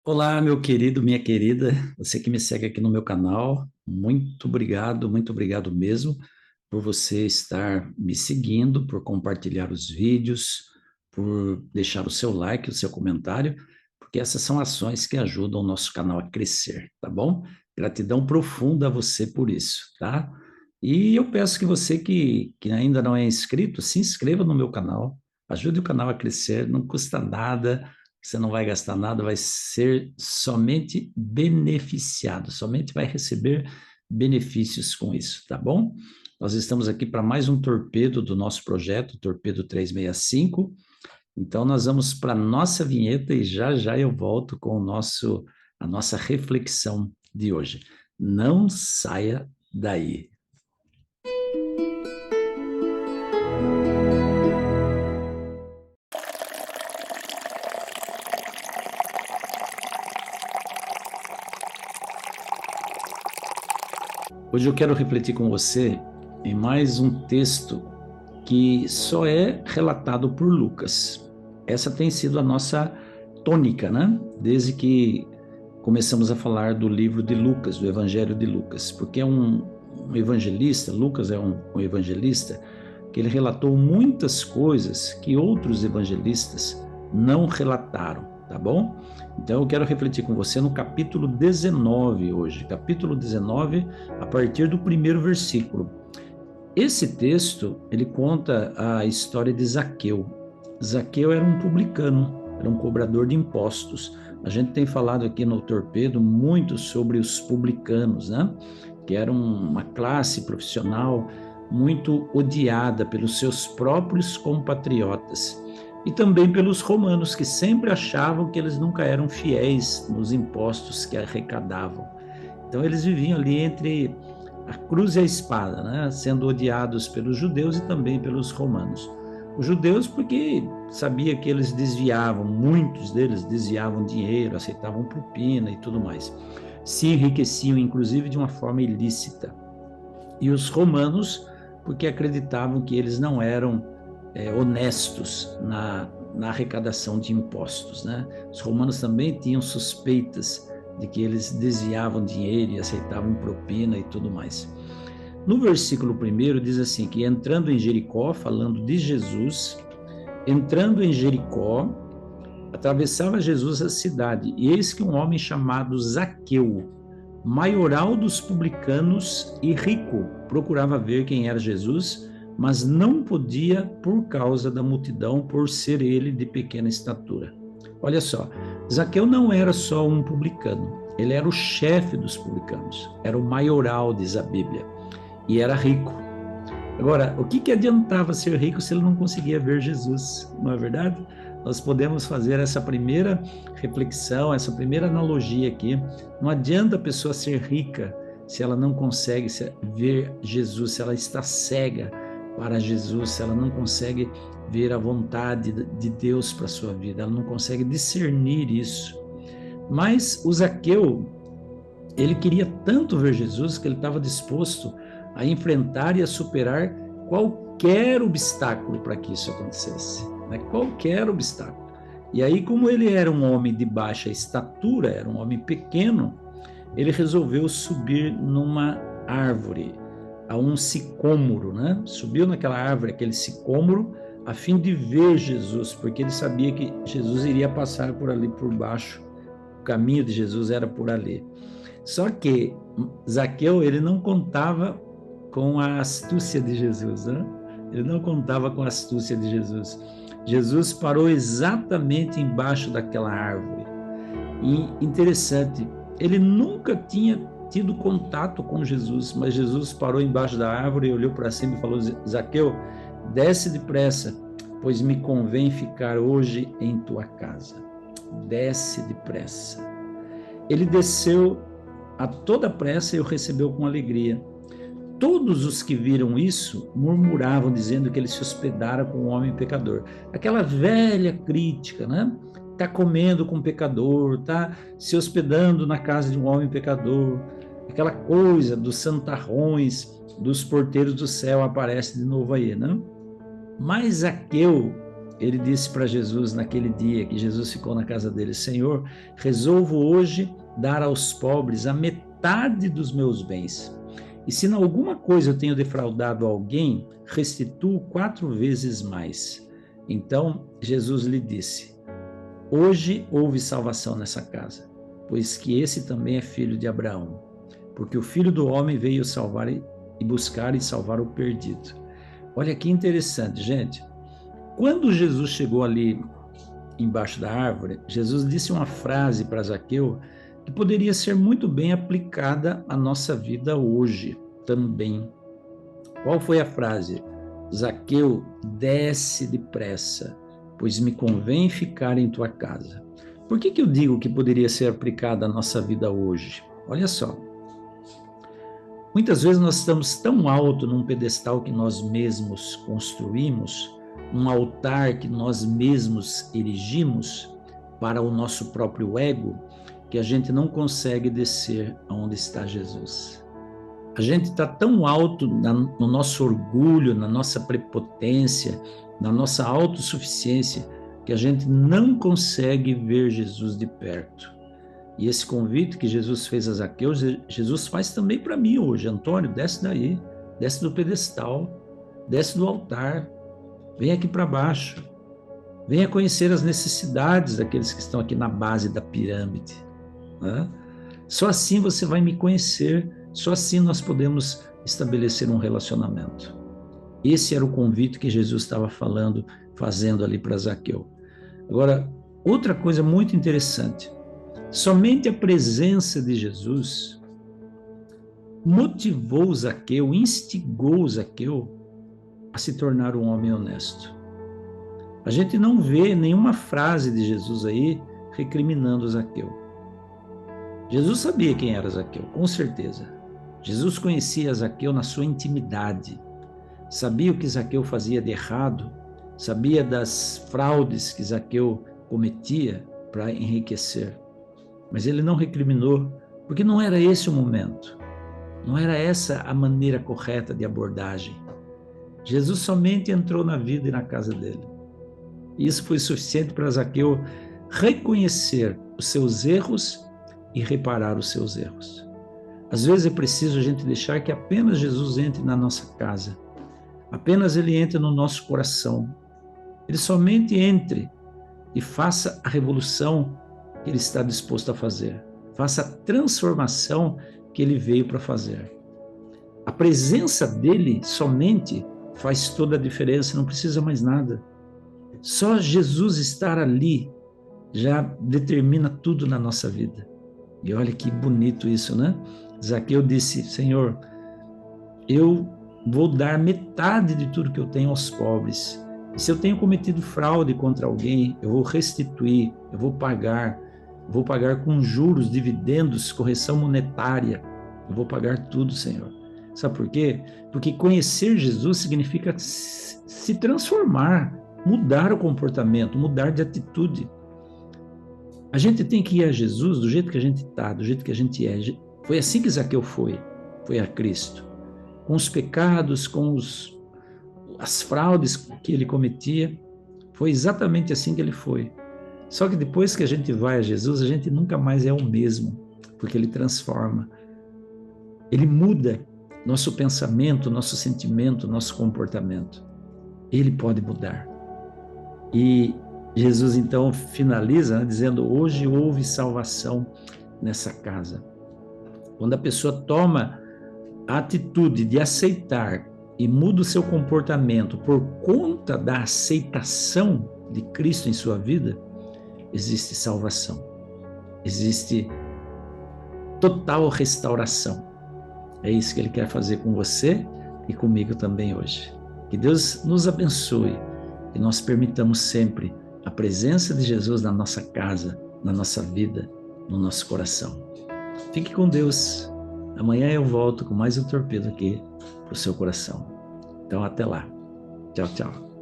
Olá, meu querido, minha querida, você que me segue aqui no meu canal, muito obrigado mesmo por você estar me seguindo, por compartilhar os vídeos, por deixar o seu like, o seu comentário, porque essas são ações que ajudam o nosso canal a crescer, tá bom? Gratidão profunda a você por isso, tá? E eu peço que você que ainda não é inscrito, se inscreva no meu canal, ajude o canal a crescer, não custa nada. Você não vai gastar nada, vai ser somente beneficiado, somente vai receber benefícios com isso, tá bom? Nós estamos aqui para mais um torpedo do nosso projeto, Torpedo 365. Então, nós vamos para a nossa vinheta e já já eu volto com a nossa reflexão de hoje. Não saia daí. Hoje eu quero refletir com você em mais um texto que só é relatado por Lucas. Essa tem sido a nossa tônica, né? Desde que começamos a falar do livro de Lucas, do Evangelho de Lucas, porque é um evangelista, Lucas é um evangelista, que ele relatou muitas coisas que outros evangelistas não relataram, tá bom? Então eu quero refletir com você no capítulo 19 hoje, capítulo 19, a partir do primeiro versículo. Esse texto, ele conta a história de Zaqueu. Zaqueu era um publicano, era um cobrador de impostos. A gente tem falado aqui no Torpedo muito sobre os publicanos, né? Que eram uma classe profissional muito odiada pelos seus próprios compatriotas e também pelos romanos, que sempre achavam que eles nunca eram fiéis nos impostos que arrecadavam. Então eles viviam ali entre a cruz e a espada, né? Sendo odiados pelos judeus e também pelos romanos. Os judeus porque sabia que eles desviavam, muitos deles desviavam dinheiro, aceitavam propina e tudo mais. Se enriqueciam, inclusive, de uma forma ilícita. E os romanos porque acreditavam que eles não eram honestos na arrecadação de impostos, né? Os romanos também tinham suspeitas de que eles desviavam dinheiro e aceitavam propina e tudo mais. No versículo 1 diz assim, que entrando em Jericó, falando de Jesus, entrando em Jericó, atravessava Jesus a cidade, e eis que um homem chamado Zaqueu, maioral dos publicanos e rico, procurava ver quem era Jesus, mas não podia por causa da multidão, por ser ele de pequena estatura. Olha só, Zaqueu não era só um publicano, ele era o chefe dos publicanos, era o maioral, diz a Bíblia, e era rico. Agora, o que adiantava ser rico se ele não conseguia ver Jesus, não é verdade? Nós podemos fazer essa primeira reflexão, essa primeira analogia aqui. Não adianta a pessoa ser rica se ela não consegue ver Jesus, se ela está cega para Jesus, se ela não consegue ver a vontade de Deus para a sua vida, ela não consegue discernir isso. Mas o Zaqueu, ele queria tanto ver Jesus que ele estava disposto a enfrentar e a superar qualquer obstáculo para que isso acontecesse, né? Qualquer obstáculo. E aí, como ele era um homem de baixa estatura, era um homem pequeno, ele resolveu subir numa árvore, a um sicômoro, né? Subiu naquela árvore, aquele sicômoro, a fim de ver Jesus, porque ele sabia que Jesus iria passar por ali por baixo. O caminho de Jesus era por ali. Só que Zaqueu, ele não contava com a astúcia de Jesus, né? Ele não contava com a astúcia de Jesus. Jesus parou exatamente embaixo daquela árvore. E interessante, ele nunca tinha tido contato com Jesus, mas Jesus parou embaixo da árvore, olhou para cima e falou: Zaqueu, desce depressa, pois me convém ficar hoje em tua casa. Desce depressa. Ele desceu a toda pressa e o recebeu com alegria. Todos os que viram isso murmuravam, dizendo que ele se hospedara com um homem pecador. Aquela velha crítica, né? Está comendo com um pecador, está se hospedando na casa de um homem pecador. Aquela coisa dos santarrões, dos porteiros do céu aparece de novo aí, né? Mas Zaqueu, ele disse para Jesus naquele dia que Jesus ficou na casa dele: Senhor, resolvo hoje dar aos pobres a metade dos meus bens. E se em alguma coisa eu tenho defraudado alguém, restituo 4 vezes mais. Então Jesus lhe disse: hoje houve salvação nessa casa, pois que esse também é filho de Abraão, porque o Filho do Homem veio salvar e buscar e salvar o perdido. Olha que interessante, gente. Quando Jesus chegou ali embaixo da árvore, Jesus disse uma frase para Zaqueu que poderia ser muito bem aplicada à nossa vida hoje também. Qual foi a frase? Zaqueu, desce depressa, pois me convém ficar em tua casa. Por que eu digo que poderia ser aplicada à nossa vida hoje? Olha só. Muitas vezes nós estamos tão alto num pedestal que nós mesmos construímos, um altar que nós mesmos erigimos para o nosso próprio ego, que a gente não consegue descer aonde está Jesus. A gente está tão alto no nosso orgulho, na nossa prepotência, na nossa autossuficiência, que a gente não consegue ver Jesus de perto. E esse convite que Jesus fez a Zaqueu, Jesus faz também para mim hoje. Antônio, desce daí, desce do pedestal, desce do altar, vem aqui para baixo, venha conhecer as necessidades daqueles que estão aqui na base da pirâmide. Né? Só assim você vai me conhecer, só assim nós podemos estabelecer um relacionamento. Esse era o convite que Jesus estava fazendo ali para Zaqueu. Agora, outra coisa muito interessante, somente a presença de Jesus motivou Zaqueu, instigou Zaqueu a se tornar um homem honesto. A gente não vê nenhuma frase de Jesus aí recriminando Zaqueu. Jesus sabia quem era Zaqueu, com certeza. Jesus conhecia Zaqueu na sua intimidade, sabia o que Zaqueu fazia de errado, sabia das fraudes que Zaqueu cometia para enriquecer. Mas ele não recriminou, porque não era esse o momento, não era essa a maneira correta de abordagem. Jesus somente entrou na vida e na casa dele. Isso foi suficiente para Zaqueu reconhecer os seus erros e reparar os seus erros. Às vezes é preciso a gente deixar que apenas Jesus entre na nossa casa, apenas ele entre no nosso coração. Ele somente entre e faça a revolução que ele está disposto a fazer. Faça a transformação que ele veio para fazer. A presença dele somente faz toda a diferença, não precisa mais nada. Só Jesus estar ali já determina tudo na nossa vida. E olha que bonito isso, né? Zaqueu disse: Senhor, eu vou dar metade de tudo que eu tenho aos pobres. E se eu tenho cometido fraude contra alguém, eu vou restituir, eu vou pagar com juros, dividendos, correção monetária. Eu vou pagar tudo, Senhor. Sabe por quê? Porque conhecer Jesus significa se transformar, mudar o comportamento, mudar de atitude. A gente tem que ir a Jesus do jeito que a gente está, do jeito que a gente é. Foi assim que Zaqueu foi a Cristo. Com os pecados, com as fraudes que ele cometia, foi exatamente assim que ele foi. Só que depois que a gente vai a Jesus, a gente nunca mais é o mesmo, porque ele transforma. Ele muda nosso pensamento, nosso sentimento, nosso comportamento. Ele pode mudar. E Jesus então finaliza, né, dizendo: hoje houve salvação nessa casa. Quando a pessoa toma a atitude de aceitar e muda o seu comportamento por conta da aceitação de Cristo em sua vida, existe salvação, existe total restauração. É isso que ele quer fazer com você e comigo também hoje. Que Deus nos abençoe e nós permitamos sempre a presença de Jesus na nossa casa, na nossa vida, no nosso coração. Fique com Deus. Amanhã eu volto com mais um torpedo aqui para o seu coração. Então até lá. Tchau, tchau.